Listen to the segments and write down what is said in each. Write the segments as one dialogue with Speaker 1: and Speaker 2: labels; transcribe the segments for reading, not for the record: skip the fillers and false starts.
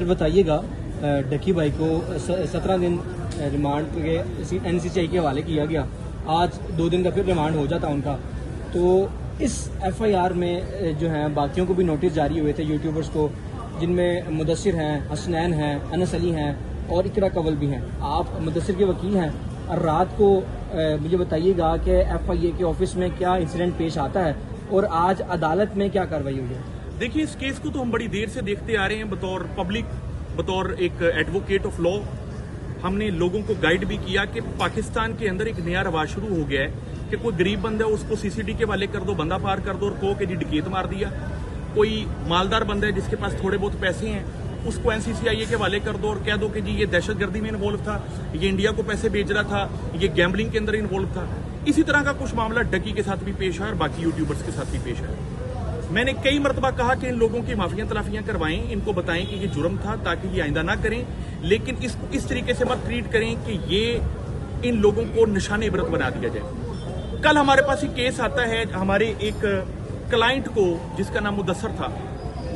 Speaker 1: Sir बताइएगा, डकी भाई को 17 दिन रिमांड के NCCI के हवाले किया गया। आज 2 दिन का फिर रिमांड हो जाता उनका। तो इस FIR में जो है बाकियों को भी नोटिस जारी हुए थे, यूट्यूबर्स को, जिनमें मुदस्सिर हैं, हसनैन हैं, अनस अली हैं और इकरा कंवल भी हैं। आप मुदस्सिर के वकील हैं और रात को मुझे बताइएगा कि FIA के ऑफिस में क्या इंसिडेंट पेश आता है और आज अदालत में क्या कार्रवाई हुई है।
Speaker 2: देखिए, इस केस को तो हम बड़ी देर से देखते आ रहे हैं। बतौर पब्लिक, बतौर एक एडवोकेट ऑफ लॉ, हमने लोगों को गाइड भी किया कि पाकिस्तान के अंदर एक नया रवाज शुरू हो गया है कि कोई गरीब बंदा है उसको CCD के हवाले कर दो, बंदा पार कर दो और कहो कि जी डकैत मार दिया। कोई मालदार बंदा है जिसके पास थोड़े बहुत पैसे हैं, उसको NCCI के हवाले कर दो और कह दो कि जी ये दहशतगर्दी में इन्वॉल्व था, ये इंडिया को पैसे भेज रहा था, ये गैम्बलिंग के अंदर इन्वॉल्व था। इसी तरह का कुछ मामला डकी के साथ भी पेश है और बाकी यूट्यूबर्स के साथ भी पेश है। मैंने कई मरतबा कहा कि इन लोगों की माफिया तलाफियां करवाएं, इनको बताएं कि ये जुर्म था ताकि ये आइंदा ना करें, लेकिन इसको इस तरीके से मत ट्रीट करें कि ये इन लोगों को निशाने इबरत बना दिया जाए। कल हमारे पास एक केस आता है, हमारे एक क्लाइंट को जिसका नाम मुदस्सर था,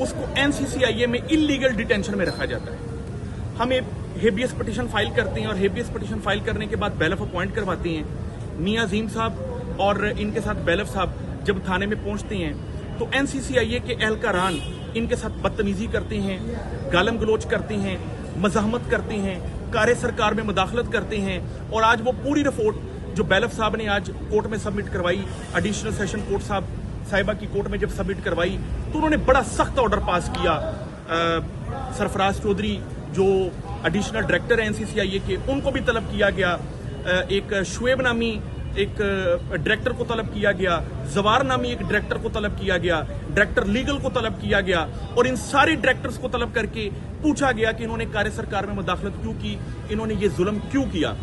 Speaker 2: उसको NCCI में इलीगल डिटेंशन में रखा जाता है। हम एक हेबियस पिटीशन फाइल करते हैं और हेबियस पिटीशन फाइल करने के बाद बैलफ अपॉइंट करवाते हैं। मियां अजीम साहब और इनके साथ बैलफ साहब जब थाने में पहुंचते हैं तो NCCI के एहलकारान इनके साथ बदतमीजी करते हैं, गालम गलोच करते हैं, मज़ाहमत करते हैं, कार्य सरकार में मुदाखलत करते हैं। और आज वो पूरी रिपोर्ट जो बैलफ साहब ने आज कोर्ट में सबमिट करवाई, एडिशनल सेशन कोर्ट साहिबा की कोर्ट में जब सबमिट करवाई तो उन्होंने बड़ा सख्त ऑर्डर पास किया। सरफराज चौधरी जो एडिशनल डायरेक्टर है NCCI के, उनको भी तलब किया गया। एक शुएब नामी एक डायरेक्टर को तलब किया गया, जवार नामी एक डायरेक्टर को तलब किया गया, डायरेक्टर लीगल को तलब किया गया और इन सारे डायरेक्टर्स को तलब करके पूछा गया कि इन्होंने कार्य सरकार में मुदाखलत क्यों की, इन्होंने ये जुल्म क्यों किया।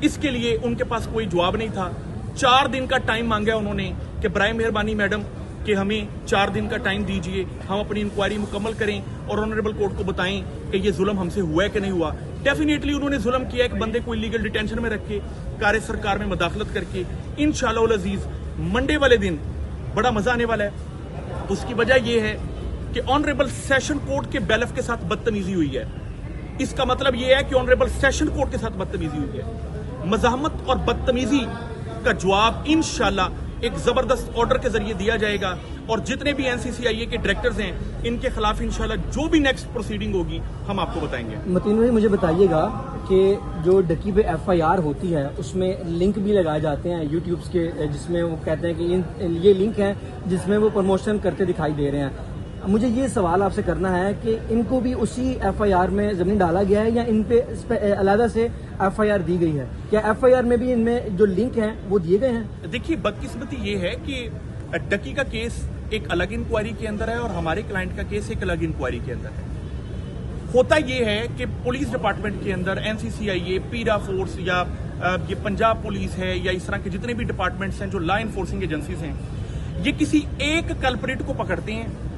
Speaker 2: इसके लिए उनके पास कोई जवाब नहीं था। 4 दिन का टाइम मांगा उन्होंने कि बराए मेहरबानी मैडम कि हमें 4 दिन का टाइम दीजिए, हम अपनी इंक्वायरी मुकम्मल करें और ऑनरेबल कोर्ट को बताएं कि ये जुल्म हमसे हुआ है कि नहीं हुआ। डेफिनेटली उन्होंने जुल्म किया, एक बंदे को इलीगल डिटेंशन में रख के, कार्य सरकार में मुदाखलत करके। इंशाअल्लाह अजीज मंडे वाले दिन बड़ा मजा आने वाला है। उसकी वजह यह है कि ऑनरेबल सेशन कोर्ट के बैलफ के साथ बदतमीजी हुई है। इसका मतलब यह है कि ऑनरेबल सेशन कोर्ट के साथ बदतमीजी हुई है। मज़ाहमत और बदतमीजी का जवाब इंशाअल्लाह एक जबरदस्त ऑर्डर के जरिए दिया जाएगा और जितने भी NCCI के डायरेक्टर्स हैं इनके खिलाफ इंशाल्लाह जो भी नेक्स्ट प्रोसीडिंग होगी हम आपको बताएंगे।
Speaker 1: मतीन भाई, मुझे बताइएगा कि जो डकी पे FIR होती है उसमें लिंक भी लगाए जाते हैं यूट्यूब्स के, जिसमें वो कहते हैं कि ये लिंक हैं जिसमें वो प्रमोशन करते दिखाई दे रहे हैं। मुझे ये सवाल आपसे करना है कि इनको भी उसी FIR में जमीन डाला गया है या इन पे अलग से FIR दी गई है? क्या FIR में भी इनमें जो लिंक हैं वो दिए गए हैं?
Speaker 2: देखिए, बदकिस्मती ये है कि डकी का केस एक अलग इंक्वायरी के अंदर है और हमारे क्लाइंट का केस एक अलग इंक्वायरी के अंदर है। होता ये है कि पुलिस डिपार्टमेंट के अंदर NCCI, पीरा फोर्स या ये पंजाब पुलिस है या इस तरह के जितने भी डिपार्टमेंट्स हैं जो लॉ इन्फोर्सिंग एजेंसीज हैं, ये किसी एक कल्प्रिट को पकड़ते हैं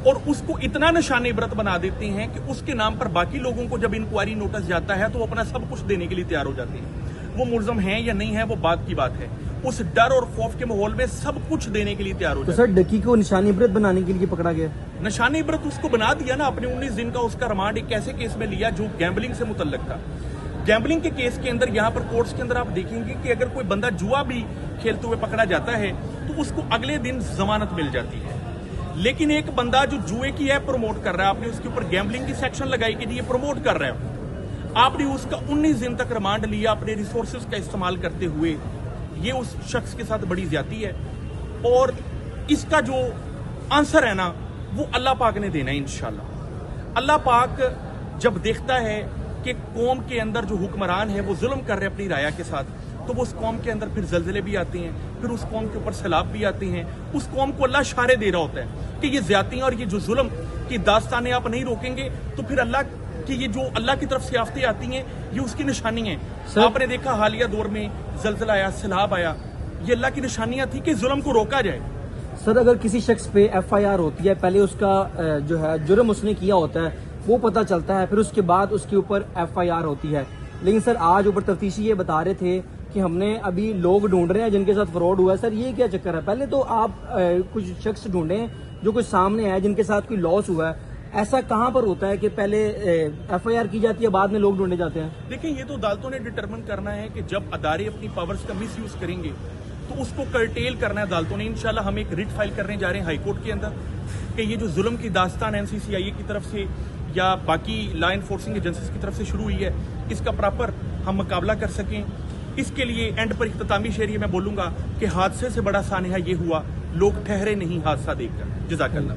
Speaker 2: और उसको इतना निशाने इबरत बना देते हैं कि उसके नाम पर बाकी लोगों को जब इंक्वायरी नोटिस जाता है तो वो अपना सब कुछ देने के लिए तैयार हो जाते हैं। वो मुलजम हैं या नहीं है वो बात की बात है। उस डर और खौफ के माहौल में सब कुछ देने के लिए तैयार हो जाते हैं।
Speaker 1: तो सर, डकी को निशानी इबरत बनाने के लिए पकड़ा गया?
Speaker 2: निशानी इबरत उसको बना दिया ना, अपने 19 दिन का उसका रिमांड एक ऐसे केस में लिया जो गैम्बलिंग से मुतल्लिक था। गैम्बलिंग के केस के अंदर यहाँ पर कोर्ट्स के अंदर आप देखेंगे कि अगर कोई बंदा जुआ भी खेलते हुए पकड़ा जाता है तो उसको अगले दिन जमानत मिल जाती है। लेकिन एक बंदा जो जुए की ऐप प्रमोट कर रहा है, आपने उसके ऊपर गैम्बलिंग की सेक्शन लगाई कि ये प्रमोट कर रहा है, आपने उसका 19 दिन तक रिमांड लिया अपने रिसोर्सेज का इस्तेमाल करते हुए। ये उस शख्स के साथ बड़ी ज्यादती है और इसका जो आंसर है ना वो अल्लाह पाक ने देना है इंशाल्लाह। अल्लाह पाक जब देखता है कि कौम के अंदर जो हुक्मरान है वो जुल्म कर रहे हैं अपनी राया के साथ, तो वो उस कौम के अंदर फिर जलजले भी आते हैं, फिर उस कौम के ऊपर सैलाब भी आते हैं। उस कौम को अल्लाह इशारे दे रहा होता है कि ये ज्यादतियां और ये जो जुल्म की दास्तानें आप नहीं रोकेंगे तो फिर अल्लाह कि ये जो अल्लाह की तरफ से आफतें आती हैं ये उसकी निशानी है। आपने देखा हालिया दौर में जलजला आया, सैलाब आया, ये अल्लाह की निशानियां थी कि जुल्म को रोका जाए।
Speaker 1: सर, अगर किसी शख्स पे FIR होती है, पहले उसका जो है जुर्म उसने किया होता है वो पता चलता है, फिर उसके बाद उसके ऊपर FIR होती है। लेकिन सर आज ऊपर तफ्तीशी ये बता रहे थे कि हमने अभी लोग ढूंढ रहे हैं जिनके साथ फ्रॉड हुआ है। सर ये क्या चक्कर है? पहले तो आप कुछ शख्स ढूंढें जो कुछ सामने है जिनके साथ कोई लॉस हुआ है, ऐसा कहाँ पर होता है कि पहले FIR की जाती है, बाद में लोग ढूंढे जाते हैं?
Speaker 2: देखिए, ये तो अदालतों ने डिटरमिन करना है कि जब अदारे अपनी पावर्स का मिसयूज करेंगे तो उसको कर्टेल करना है अदालतों ने। इंशाल्लाह हम एक रिट फाइल करने जा रहे हैं हाईकोर्ट के अंदर कि ये जो जुल्म की दास्तान NCCIA की तरफ से या बाकी लॉ एनफोर्सिंग एजेंसीज की तरफ से शुरू हुई है, इसका प्रॉपर हम मुकाबला कर सकें। इसके लिए एंड पर इख्तितामी शेर मैं बोलूंगा कि हादसे से बड़ा सानहा ये हुआ, लोग ठहरे नहीं हादसा देखकर। जज़ाकल्लाह।